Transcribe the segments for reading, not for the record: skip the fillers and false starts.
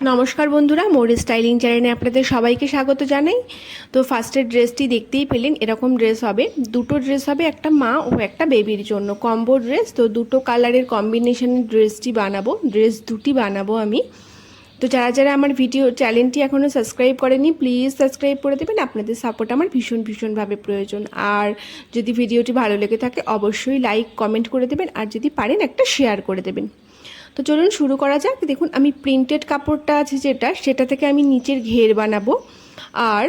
নমস্কার বন্ধুরা, মোর স্টাইলিং চ্যানেলে আপনাদের সবাইকে স্বাগত জানাই। তো ফার্স্টের ড্রেসটি দেখতেই পেলেন, এরকম ড্রেস হবে। দুটো ড্রেস হবে, একটা মা ও একটা বেবির জন্য কম্বো ড্রেস। তো দুটো কালারের কম্বিনেশনের ড্রেস দুটি বানাবো আমি। তো যারা যারা আমার চ্যানেলটি এখনও সাবস্ক্রাইব করেনি, প্লিজ সাবস্ক্রাইব করে দেবেন। আপনাদের সাপোর্ট আমার ভীষণভাবে প্রয়োজন। আর যদি ভিডিওটি ভালো লেগে থাকে অবশ্যই লাইক কমেন্ট করে দেবেন, আর যদি পারেন একটা শেয়ার করে দেবেন। তো চলুন শুরু করা যাক। দেখুন, আমি প্রিন্টেড কাপড়টা আছে সেটা থেকে আমি নিচের ঘের বানাবো। আর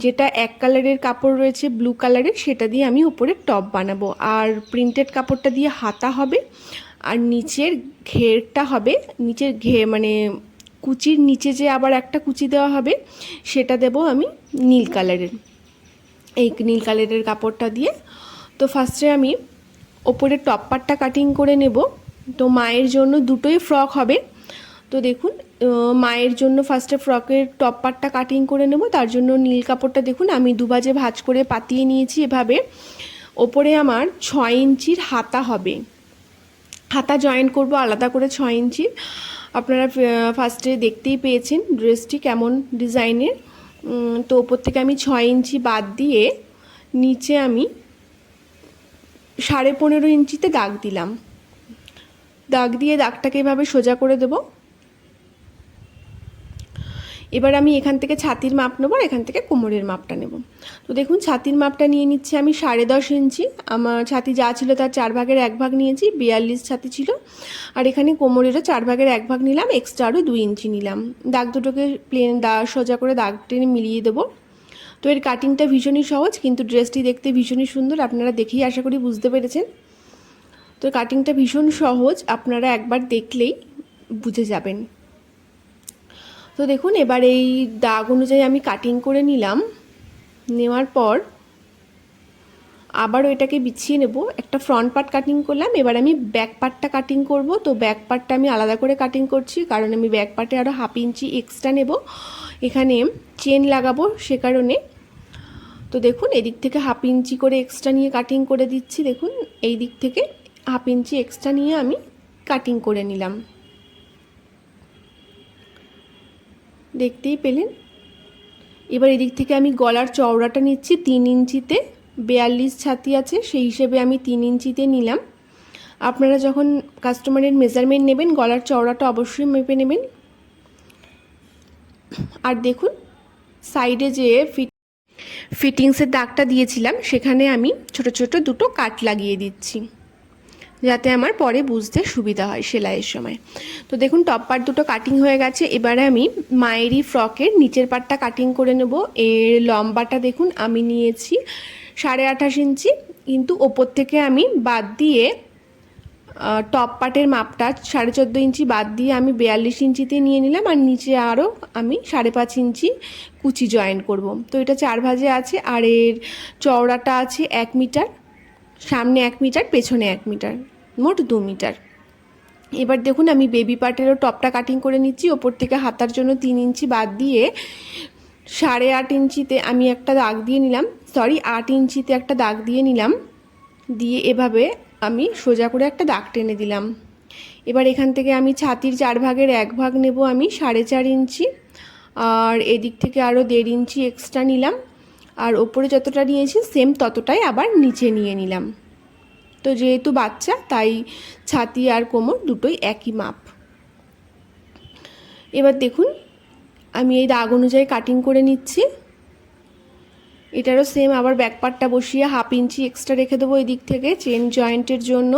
যেটা এক কালারের কাপড় রয়েছে ব্লু কালারের, সেটা দিয়ে আমি উপরে টপ বানাবো। আর প্রিন্টেড কাপড়টা দিয়ে হাতা হবে, আর নিচের ঘেরটা হবে, নিচের মানে কুচির নিচে যে আবার একটা কুচি দেওয়া হবে, সেটা দেব আমি নীল কালারের। এই নীল কালারের কাপড়টা দিয়ে তো ফার্স্টে আমি ওপরে টপ পার্টটা কাটিং করে নেব। তো মায়ের জন্য দুটোই ফ্রক হবে। তো দেখুন, মায়ের জন্য ফার্স্টে ফ্রকের টপ পার্টটা কাটিং করে নেব। তার জন্য নীল কাপড়টা দেখুন আমি দুভাজে ভাঁজ করে পাতিয়ে নিয়েছি এভাবে। ওপরে আমার 6 ইঞ্চির হাতা হবে, হাতা জয়েন করব আলাদা করে 6 ইঞ্চির। আপনারা ফার্স্টে দেখতেই পেয়েছেন ড্রেসটি কেমন ডিজাইনের। তো ওপর থেকে আমি 6 ইঞ্চি বাদ দিয়ে নিচে আমি 15.5 ইঞ্চিতে দাগ দিলাম। দাগ দিয়ে দাগটাকে এভাবে সোজা করে দেব। এবার আমি এখান থেকে ছাতির মাপ নেব, আর এখান থেকে কোমরের মাপটা নেব। তো দেখুন, ছাতির মাপটা নিয়ে নিচ্ছি আমি 10.5 ইঞ্চি। আমার ছাতি যা ছিল তার 4 ভাগের 1 ভাগ নিয়েছি, 42 ছাতি ছিল। আর এখানে কোমরেরও 4 ভাগের 1 ভাগ নিলাম, এক্সট্রা আরও 2 ইঞ্চি নিলাম। দাগ দুটোকে সোজা করে দাগ টেনে মিলিয়ে দেবো। তো এর কাটিংটা ভীষণই সহজ, কিন্তু ড্রেসটি দেখতে ভীষণই সুন্দর। আপনারা দেখেই আশা করি বুঝতে পেরেছেন। তো কাটিংটা ভীষণ সহজ, আপনারা একবার দেখলেই বুঝে যাবেন। তো দেখুন, এবার এই দাগ অনুযায়ী আমি কাটিং করে নিলাম। নেওয়ার পর আবার এটাকে বিছিয়ে নেব। একটা ফ্রন্ট পার্ট কাটিং করলাম, এবার আমি ব্যাক পার্টটা কাটিং করব। তো ব্যাক পার্টটা আমি আলাদা করে কাটিং করছি, কারণ আমি ব্যাক পার্টে আরও 1/2 ইঞ্চি এক্সট্রা নেব, এখানে চেন লাগাবো সে কারণে। তো দেখুন, এদিক থেকে 1/2 ইঞ্চি করে এক্সট্রা নিয়ে কাটিং করে দিচ্ছি। দেখুন, এই দিক থেকে 1/2 ইঞ্চি এক্সট্রা নিয়ে আমি কাটিং করে নিলাম। দেখতেই পেলেন। এবার এদিক থেকে আমি গলার চওড়াটা নিচ্ছি 3 ইঞ্চিতে। 42 ছাতি আছে, সেই হিসেবে আমি 3 ইঞ্চিতে নিলাম। আপনারা যখন কাস্টমারের মেজারমেন্ট নেবেন, গলার চওড়াটা অবশ্যই মেপে নেবেন। আর দেখুন, সাইডে যে ফিটিংসের দাগটা দিয়েছিলাম, সেখানে আমি ছোট ছোট দুটো কাট লাগিয়ে দিচ্ছি, যাতে আমার পরে বুঝতে সুবিধা হয় সেলাইয়ের সময়। তো দেখুন, টপ পার্ট দুটো কাটিং হয়ে গেছে। এবারে আমি মায়েরই ফ্রকের নিচের পার্টটা কাটিং করে নেব। এর লম্বাটা দেখুন আমি নিয়েছি 28.5 ইঞ্চি, কিন্তু ওপর থেকে আমি বাদ দিয়ে টপ পার্টের মাপটা 14.5 ইঞ্চি বাদ দিয়ে আমি 42 ইঞ্চিতে নিয়ে নিলাম। আর নিচে আরও আমি 5.5 ইঞ্চি কুচি জয়েন করব। তো এটা 4 ভাজে আছে, আর এর চওড়াটা আছে 1 মিটার, সামনে 1 মিটার, পেছনে 1 মিটার, মোট 2 মিটার। এবার দেখুন, আমি বেবি পার্টেরও টপটা কাটিং করে নিচ্ছি। ওপর থেকে হাতার জন্য 3 ইঞ্চি বাদ দিয়ে 8.5 ইঞ্চিতে আমি একটা দাগ দিয়ে নিলাম, 8 ইঞ্চিতে একটা দাগ দিয়ে নিলাম। দিয়ে এভাবে আমি সোজা করে একটা দাগ টেনে দিলাম। এবার এখান থেকে আমি ছাতির 4 ভাগের 1 ভাগ নেব আমি 4.5 ইঞ্চি, আর এদিক থেকে আরও 1.5 ইঞ্চি এক্সট্রা নিলাম। আর ওপরে যতটা নিয়েছি সেম ততটাই আবার নিচে নিয়ে নিলাম। তো যেহেতু বাচ্চা, তাই ছাতি আর কোমর দুটোই একই মাপ। এবার দেখুন, আমি এই দাগ অনুযায়ী কাটিং করে নিচ্ছি। এটারও সেম আবার ব্যাক পার্টটা বসিয়ে 1/2 ইঞ্চি এক্সট্রা রেখে দেবো এই দিক থেকে চেন জয়েন্টের জন্য।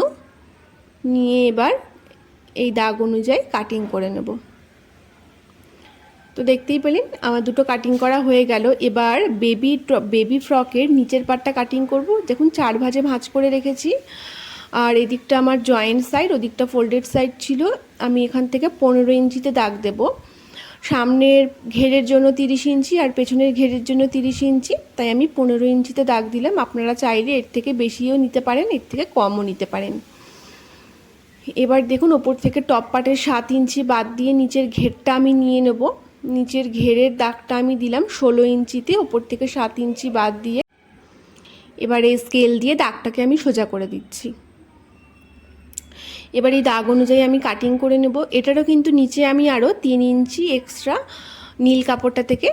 নিয়ে এবার এই দাগ অনুযায়ী কাটিং করে নেব। তো দেখতেই পেলেন আমার দুটো কাটিং করা হয়ে গেল। এবার বেবি ফ্রকের নিচের পার্টটা কাটিং করব। দেখুন, 4 ভাজে ভাঁজ করে রেখেছি। আর এদিকটা আমার জয়েন্ট সাইড, ওদিকটা ফোল্ডেড সাইড ছিল। আমি এখান থেকে 15 ইঞ্চিতে দাগ দেব। সামনের ঘেরের জন্য 30 ইঞ্চি, আর পেছনের ঘেরের জন্য 30 ইঞ্চি, তাই আমি 15 ইঞ্চিতে দাগ দিলাম। আপনারা চাইলে এর থেকে বেশিও নিতে পারেন, এর থেকে কমও নিতে পারেন। এবার দেখুন, ওপর থেকে টপ পার্টের 7 ইঞ্চি বাদ দিয়ে নিচের ঘেরটা আমি নিয়ে নেব। নিচের ঘেরের দাগটা আমি দিলাম 16 ইঞ্চিতে, ওপর থেকে 7 ইঞ্চি বাদ দিয়ে। এবার এই স্কেল দিয়ে দাগটাকে আমি সোজা করে দিচ্ছি। এবার এই দাগ অনুযায়ী আমি কাটিং করে নেব। এটারও কিন্তু নিচে আমি আরও 3 ইঞ্চি এক্সট্রা নীল কাপড়টা থেকে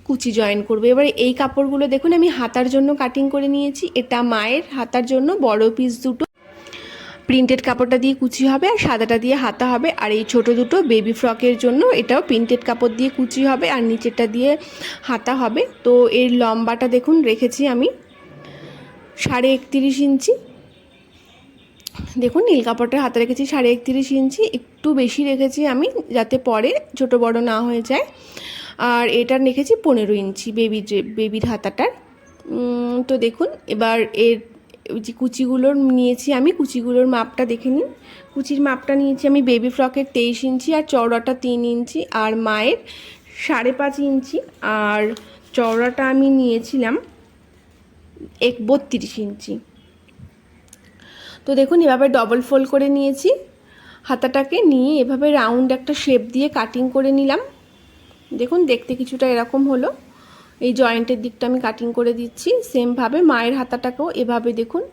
কুচি জয়েন করব। এবার এই কাপড়গুলো দেখুন আমি হাতার জন্য কাটিং করে নিয়েছি। এটা মায়ের হাতার জন্য বড় পিস দুটো প্রিন্টেড কাপড়টা দিয়ে কুচি হবে আর সাদাটা দিয়ে হাতা হবে। আর এই ছোট দুটো বেবি ফ্রকের জন্য এটাও প্রিন্টেড কাপড় দিয়ে কুচি হবে আর নিচেরটা দিয়ে হাতা হবে। তো এর লম্বাটা দেখুন রেখেছি আমি 31.5 ইঞ্চি। দেখুন নীল কাপড়টার হাতে রেখেছি 31.5 ইঞ্চি, একটু বেশি রেখেছি আমি যাতে পরে ছোট বড় না হয়ে যায়। আর এটার রেখেছি 15 ইঞ্চি বেবির হাতাটার। তো দেখুন এবার এর যে কুচিগুলোর নিয়েছি আমি, কুচিগুলোর মাপটা দেখে নিন। কুচির মাপটা নিয়েছি আমি বেবি ফ্রকের 23 ইঞ্চি আর চওড়াটা 3 ইঞ্চি, আর মায়ের 5.5 ইঞ্চি, আর চওড়াটা আমি নিয়েছিলাম 32 ইঞ্চি। তো দেখুন এভাবে ডবল ফোল্ড করে নিয়েছি হাতাটাকে, নিয়ে এভাবে রাউন্ড একটা শেপ দিয়ে কাটিং করে নিলাম। দেখুন দেখতে কিছুটা এরকম হলো। এই জয়েন্টের দিকটা আমি কাটিং করে দিচ্ছি। সেমভাবে মায়ের হাতাটাকেও এভাবে দেখুন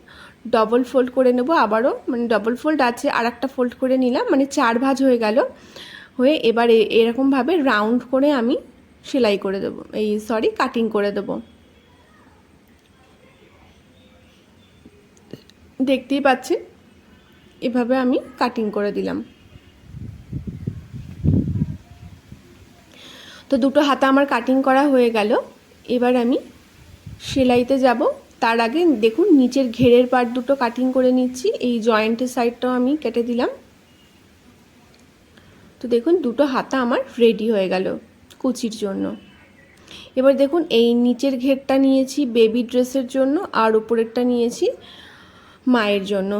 ডবল ফোল্ড করে নেব আবারও, মানে ডবল ফোল্ড আছে আর একটা ফোল্ড করে নিলাম, মানে 4 ভাঁজ হয়ে গেল। হয়ে এবার এরকমভাবে রাউন্ড করে আমি সেলাই করে দেবো, কাটিং করে দেবো। দেখতেই পাচ্ছেন এভাবে আমি কাটিং করে দিলাম। তো দুটো হাতা আমার কাটিং করা হয়ে গেল। এবার আমি সেলাইতে যাব। তার আগে দেখুন নিচের ঘেরের পার্ট দুটো কাটিং করে নিচ্ছি। এই জয়েন্টের সাইডটাও আমি কেটে দিলাম। তো দেখুন দুটো হাতা আমার রেডি হয়ে গেল কুচির জন্য। এবার দেখুন এই নিচের ঘেরটা নিয়েছি বেবি ড্রেসের জন্য আর উপরেরটা নিয়েছি মায়ের জন্য।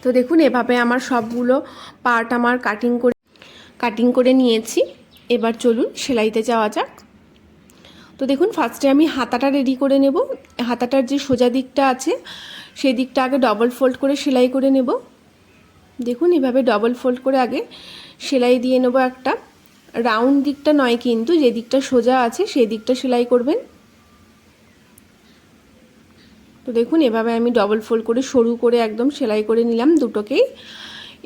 তো দেখুন এভাবে আমার সবগুলো পার্ট আমার কাটিং করে নিয়েছি। এবার চলুন সেলাইতে যাওয়া যাক। তো দেখুন ফার্স্টে আমি হাতাটা রেডি করে নেব। হাতাটার যে সোজা দিকটা আছে সেই দিকটা আগে ডবল ফোল্ড করে সেলাই করে নেব। দেখুন এভাবে ডবল ফোল্ড করে আগে সেলাই দিয়ে নেব একটা। রাউন্ড দিকটা নয় কিন্তু, যে দিকটা সোজা আছে সেই দিকটা সেলাই করবেন। তো দেখুন এভাবে আমি ডবল ফোল্ড করে সরু করে একদম সেলাই করে নিলাম দুটোকেই।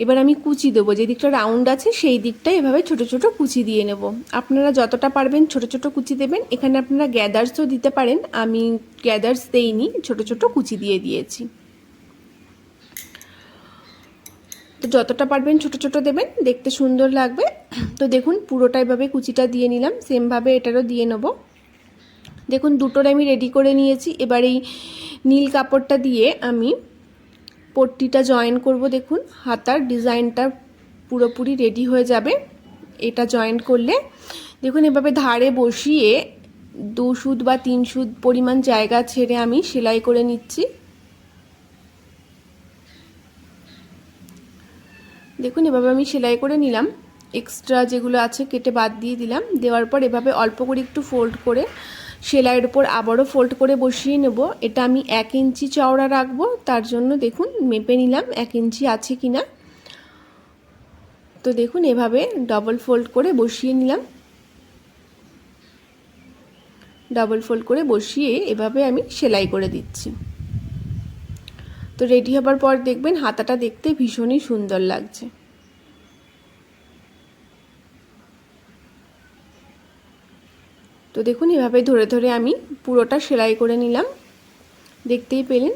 এবার আমি কুচি দেবো, যে দিকটা রাউন্ড আছে সেই দিকটা এভাবে ছোট ছোট কুচি দিয়ে নেব। আপনারা যতটা পারবেন ছোট ছোট কুচি দেবেন। এখানে আপনারা গ্যাদার্সও দিতে পারেন, আমি গ্যাদার্স দেইনি, ছোট ছোট কুচি দিয়ে দিয়েছি। তো যতটা পারবেন ছোট ছোট দেবেন, দেখতে সুন্দর লাগবে। তো দেখুন পুরোটা এভাবে কুচিটা দিয়ে নিলাম, সেমভাবে এটারও দিয়ে নেব। দেখুন দুটোর আমি রেডি করে নিয়েছি। এবার এই নীল কাপড়টা দিয়ে আমি পট্টিটা জয়েন করব। দেখুন হাতার ডিজাইনটা পুরোপুরি রেডি হয়ে যাবে এটা জয়েন করলে। দেখুন এভাবে ধারে বসিয়ে 2 সুত বা 3 সুত পরিমাণ জায়গা ছেড়ে আমি সেলাই করে নিচ্ছি। দেখুন এভাবে আমি সেলাই করে নিলাম। এক্সট্রা যেগুলো আছে কেটে বাদ দিয়ে দিলাম। দেওয়ার পর এভাবে অল্প করে একটু ফোল্ড করে সেলাইয়ের উপর আবারও ফোল্ড করে বসিয়ে নেব। এটা আমি 1 ইঞ্চি চওড়া রাখবো, তার জন্য দেখুন মেপে নিলাম 1 ইঞ্চি আছে কিনা। তো দেখুন এভাবে ডবল ফোল্ড করে বসিয়ে নিলাম। ডবল ফোল্ড করে বসিয়ে এভাবে আমি সেলাই করে দিচ্ছি। তো রেডি হবার পর দেখবেন হাতাটা দেখতে ভীষণই সুন্দর লাগছে। তো দেখুন এভাবে ধরে ধরে আমি পুরোটা সেলাই করে নিলাম, দেখতেই পেলেন।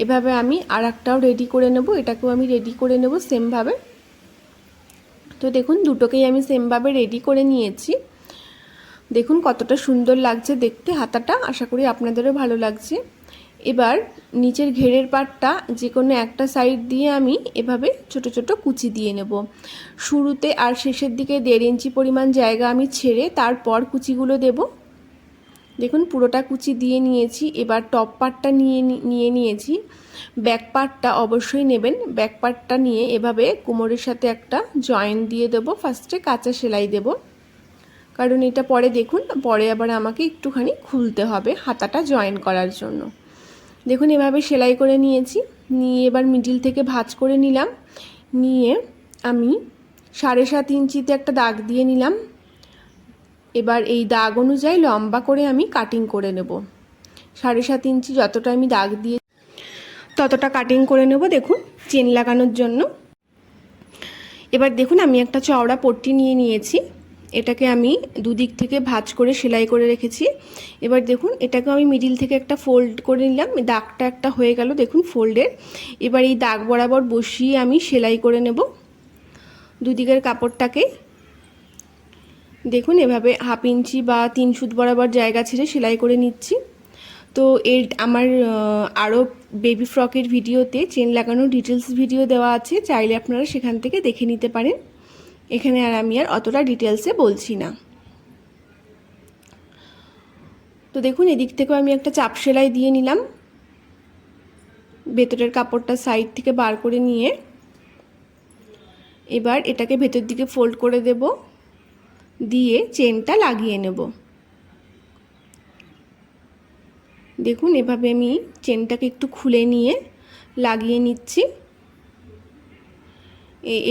এভাবে আমি আর একটাও রেডি করে নেব, এটাকেও আমি রেডি করে নেব সেমভাবে। তো দেখুন দুটোকেই আমি সেমভাবে রেডি করে নিয়েছি। দেখুন কতটা সুন্দর লাগছে দেখতে হাতাটা, আশা করি আপনাদেরও ভালো লাগছে। এবার নিচের ঘেরের পাটটা যে কোনো একটা সাইড দিয়ে আমি এভাবে ছোট ছোট কুচি দিয়ে নেব। শুরুতে আর শেষের দিকে 1.5 ইঞ্চি পরিমাণ জায়গা আমি ছেড়ে তারপর কুচিগুলো দেব। দেখুন পুরোটা কুচি দিয়ে নিয়েছি। এবার টপ পার্টটা নিয়ে নিয়েছি। ব্যাক পার্টটা অবশ্যই নেবেন। ব্যাক পার্টটা নিয়ে এভাবে কোমরের সাথে একটা জয়েন দিয়ে দেব। ফার্স্টে কাঁচা সেলাই দেব, কারণ এটা পরে দেখুন পরে আবার আমাকে একটুখানি খুলতে হবে হাতাটা জয়েন করার জন্য। দেখুন এভাবে সেলাই করে নিয়েছি। নিয়ে এবার মিডিল থেকে ভাঁজ করে নিলাম। নিয়ে আমি 7.5 ইঞ্চিতে একটা দাগ দিয়ে নিলাম। এবার এই দাগ অনুযায়ী লম্বা করে আমি কাটিং করে নেব। 7.5 ইঞ্চি যতটা আমি দাগ দিয়ে, তো ততটা কাটিং করে নেব দেখুন চেন লাগানোর জন্য। এবার দেখুন আমি একটা চওড়া পট্টি নিয়ে নিয়েছি, এটাকে আমি দুদিক থেকে ভাঁজ করে সেলাই করে রেখেছি। এবার দেখুন এটাকে আমি মিডিল থেকে একটা ফোল্ড করে নিলাম, দাগটা একটা হয়ে গেল দেখুন ফোল্ডের। এবার এই দাগ বরাবর বসিয়ে আমি সেলাই করে নেব দুদিকের কাপড়টাকে। দেখুন এভাবে 1/2 ইঞ্চি বা 3 সুত বরাবর জায়গা ছেড়ে সেলাই করে নিচ্ছি। তো এর আমার আরও বেবি ফ্রকের ভিডিওতে চেন লাগানোর ডিটেলস ভিডিও দেওয়া আছে, চাইলে আপনারা সেখান থেকে দেখে নিতে পারেন। এখানে আমি আর অতটা ডিটেলসে বলছি না। তো দেখুন এদিক থেকেও আমি একটা চাপ সেলাই দিয়ে নিলাম, ভেতরের কাপড়টা সাইড থেকে বার করে নিয়ে এবার এটাকে ভেতর দিকে ফোল্ড করে দেব, দিয়ে চেনটা লাগিয়ে নেব। দেখুন এভাবে আমি চেনটাকে একটু খুলে নিয়ে লাগিয়ে নিচ্ছি।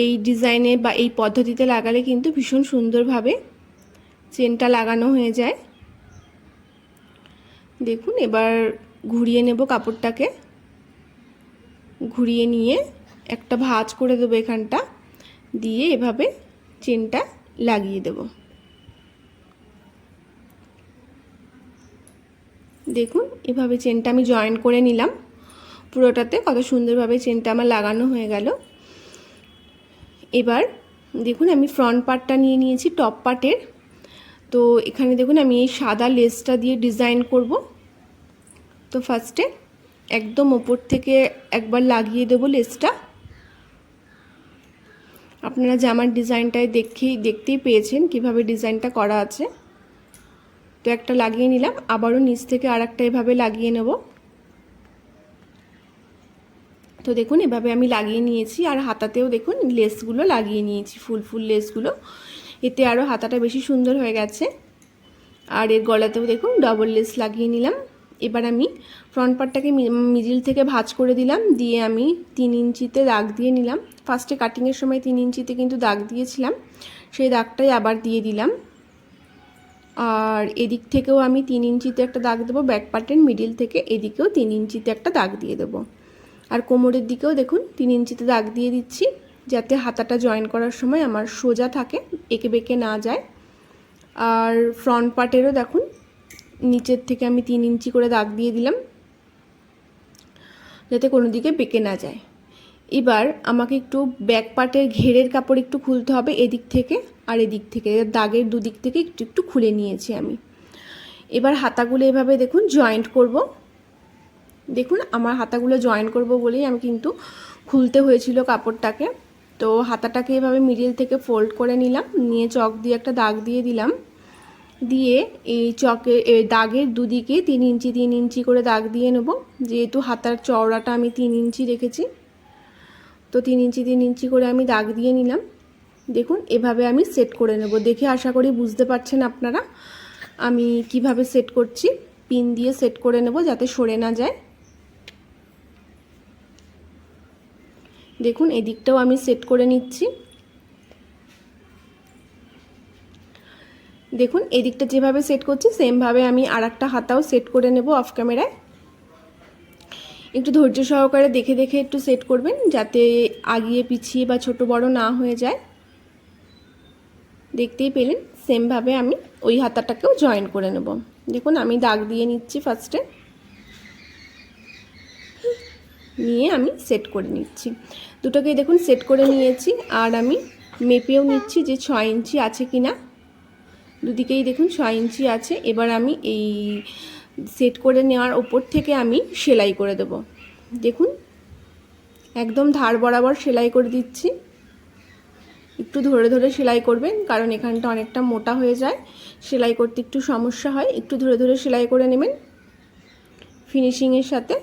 এই ডিজাইনে বা এই পদ্ধতিতে লাগালে কিন্তু ভীষণ সুন্দরভাবে চেনটা লাগানো হয়ে যায়। দেখুন এবার ঘুরিয়ে নেব কাপড়টাকে, ঘুরিয়ে নিয়ে একটা ভাঁজ করে দেবো এখানটা, দিয়ে এভাবে চেনটা লাগিয়ে দেব। দেখুন এভাবে চেনটা আমি জয়েন করে নিলাম পুরোটাতে, কত সুন্দরভাবে চেনটা আমার লাগানো হয়ে গেল। এবার দেখুন আমি ফ্রন্ট পার্টটা নিয়ে নিয়েছি টপ পার্টের। তো এখানে দেখুন আমি এই সাদা লেসটা দিয়ে ডিজাইন করব। তো ফার্স্টে একদম ওপর থেকে একবার লাগিয়ে দেব লেসটা। আপনারা জামার ডিজাইনটায় দেখতেই পেয়েছেন কিভাবে ডিজাইনটা করা আছে। তো একটা লাগিয়ে নিলাম, আবারও নিচ থেকে আরেকটা এভাবে লাগিয়ে নেব। তো দেখুন এভাবে আমি লাগিয়ে নিয়েছি, আর হাতাতেও দেখুন লেসগুলো লাগিয়ে নিয়েছি, ফুল লেসগুলো, এতে আরও হাতাটা বেশি সুন্দর হয়ে গেছে। আর এর গলাতেও দেখুন ডবল লেস লাগিয়ে নিলাম। এবার আমি ফ্রন্ট পার্টটাকে মিডিল থেকে ভাঁজ করে দিলাম, দিয়ে আমি 3 ইঞ্চিতে দাগ দিয়ে নিলাম। ফার্স্টে কাটিংয়ের সময় 3 ইঞ্চিতে কিন্তু দাগ দিয়েছিলাম, সেই দাগটাই আবার দিয়ে দিলাম। আর এদিক থেকেও আমি 3 ইঞ্চিতে একটা দাগ দেবো, ব্যাক পার্টের মিডিল থেকে এদিকেও 3 ইঞ্চিতে একটা দাগ দিয়ে দেবো। আর কোমরের দিকেও দেখুন 3 ইঞ্চিতে দাগ দিয়ে দিচ্ছি, যাতে হাতাটা জয়েন করার সময় আমার সোজা থাকে, এঁকে বেঁকে না যায়। আর ফ্রন্ট পার্টেরও দেখুন নিচের থেকে আমি 3 ইঞ্চি করে দাগ দিয়ে দিলাম, যাতে কোনো দিকে বেঁকে না যায়। এবার আমাকে একটু ব্যাক পার্টের ঘেরের কাপড় একটু খুলতে হবে, এদিক থেকে আর এদিক থেকে, দাগের দুদিক থেকে একটু খুলে নিয়েছি আমি। এবার হাতাগুলো এভাবে দেখুন জয়েন্ট করব। দেখুন আমার হাতাগুলো জয়েন করব বলেই আমি কিন্তু খুলতে হয়েছিল কাপড়টাকে। তো হাতাটাকে এভাবে মিডিল থেকে ফোল্ড করে নিলাম, নিয়ে চক দিয়ে একটা দাগ দিয়ে দিলাম, দিয়ে এই দাগের দুদিকে 3 ইঞ্চি করে দাগ দিয়ে নেব। যেহেতু হাতার চওড়াটা আমি 3 ইঞ্চি রেখেছি, তো 3 ইঞ্চি করে আমি দাগ দিয়ে নিলাম। দেখুন এভাবে আমি সেট করে নেব। দেখে আশা করি বুঝতে পারছেন আপনারা আমি কিভাবে সেট করছি। পিন দিয়ে সেট করে নেব যাতে সরে না যায়। দেখুন এদিকটাও আমি সেট করে নিচ্ছি। দেখুন এদিকটা যেভাবে সেট করছি সেমভাবে আমি আরেকটা হাতাও সেট করে নেব অফ ক্যামেরায়। একটু ধৈর্য সহকারে দেখে দেখে একটু সেট করবেন, যাতে আগিয়ে পিছিয়ে বা ছোট বড় না হয়ে যায়। দেখতেই পেলেন সেমভাবে আমি ওই হাতাটাকেও জয়েন করে নেব। দেখুন আমি দাগ দিয়ে নিচ্ছি ফার্স্টে, নিয়ে আমি সেট করে নিচ্ছি। দুটোকেই দেখুন সেট করে নিয়েছি, আর আমি মেপেও নিচ্ছি যে 6 ইঞ্চি আছে কিনা। দুদিকেই দেখুন 6 ইঞ্চি আছে। এবার আমি এই সেট করে নেওয়ার ওপর থেকে আমি সেলাই করে দেব। দেখুন একদম ধার বরাবর সেলাই করে দিচ্ছি। একটু ধরে ধরে সেলাই করবেন, কারণ এখানটা অনেকটা মোটা হয়ে যায়, সেলাই করতে একটু সমস্যা হয়। একটু ধরে ধরে সেলাই করে নেবেন ফিনিশিংয়ের সাথে।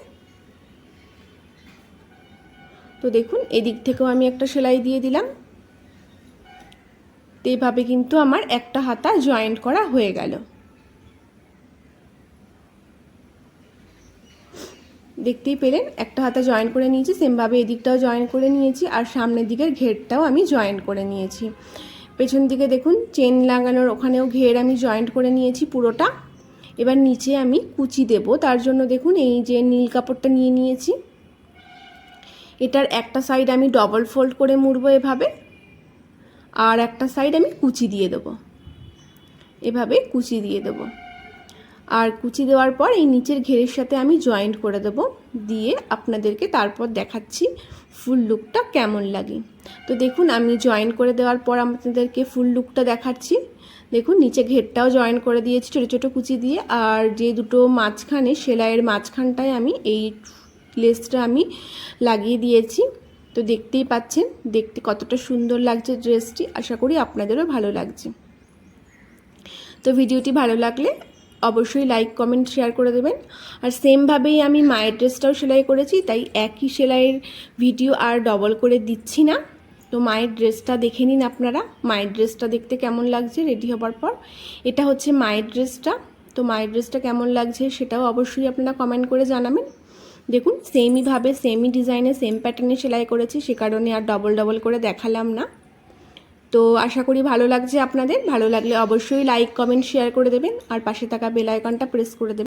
তো দেখুন এদিক থেকেও আমি একটা সেলাই দিয়ে দিলাম। তো এইভাবে কিন্তু আমার একটা হাতা জয়েন্ট করা হয়ে গেল। দেখতেই পেলেন একটা হাতা জয়েন করে নিয়েছি, সেমভাবে এদিকটাও জয়েন করে নিয়েছি, আর সামনের দিকের ঘেরটাও আমি জয়েন করে নিয়েছি। পেছন দিকে দেখুন চেন লাগানোর ওখানেও ঘের আমি জয়েন্ট করে নিয়েছি পুরোটা। এবার নিচে আমি কুচি দেব, তার জন্য দেখুন এই যে নীল কাপড়টা নিয়ে নিয়েছি, এটার একটা সাইড আমি ডবল ফোল্ড করে মুড়বো এভাবে, আর একটা সাইড আমি কুচি দিয়ে দেবো, এভাবে কুচি দিয়ে দেবো। আর কুচি দেওয়ার পর এই নিচের ঘেরের সাথে আমি জয়েন্ট করে দেবো, দিয়ে আপনাদেরকে তারপর দেখাচ্ছি ফুল লুকটা কেমন লাগে। তো দেখুন আমি জয়েন করে দেওয়ার পর আপনাদেরকে ফুল লুকটা দেখাচ্ছি। দেখুন নিচে ঘেরটাও জয়েন করে দিয়েছি ছোটো ছোটো কুচি দিয়ে, আর যে দুটো মাঝখানে সেলাইয়ের মাঝখানটায় আমি এই লেসটা আমি লাগিয়ে দিয়েছি। তো দেখতেই পাচ্ছেন দেখতে কতটা সুন্দর লাগছে ড্রেসটি, আশা করি আপনাদেরও ভালো লাগছে। তো ভিডিওটি ভালো লাগলে অবশ্যই লাইক কমেন্ট শেয়ার করে দেবেন। আর সেমভাবেই আমি মায়ের ড্রেসটাও সেলাই করেছি, তাই একই সেলাইয়ের ভিডিও আর ডবল করে দিচ্ছি না। তো মায়ের ড্রেসটা দেখে নিন আপনারা, মায়ের ড্রেসটা দেখতে কেমন লাগছে রেডি হবার পর। এটা হচ্ছে মায়ের ড্রেসটা। তো মায়ের ড্রেসটা কেমন লাগছে সেটাও অবশ্যই আপনারা কমেন্ট করে জানাবেন। দেখুন সেমইভাবে সেমই ডিজাইনে সেম প্যাটার্নে সেলাই করেছি, সে কারণে আর ডবল ডবল করে দেখালাম না। তো আশা করি ভালো লাগছে আপনাদের। ভালো লাগলে অবশ্যই লাইক কমেন্ট শেয়ার করে দেবেন, আর পাশে থাকা বেল আইকনটা প্রেস করে দেবেন।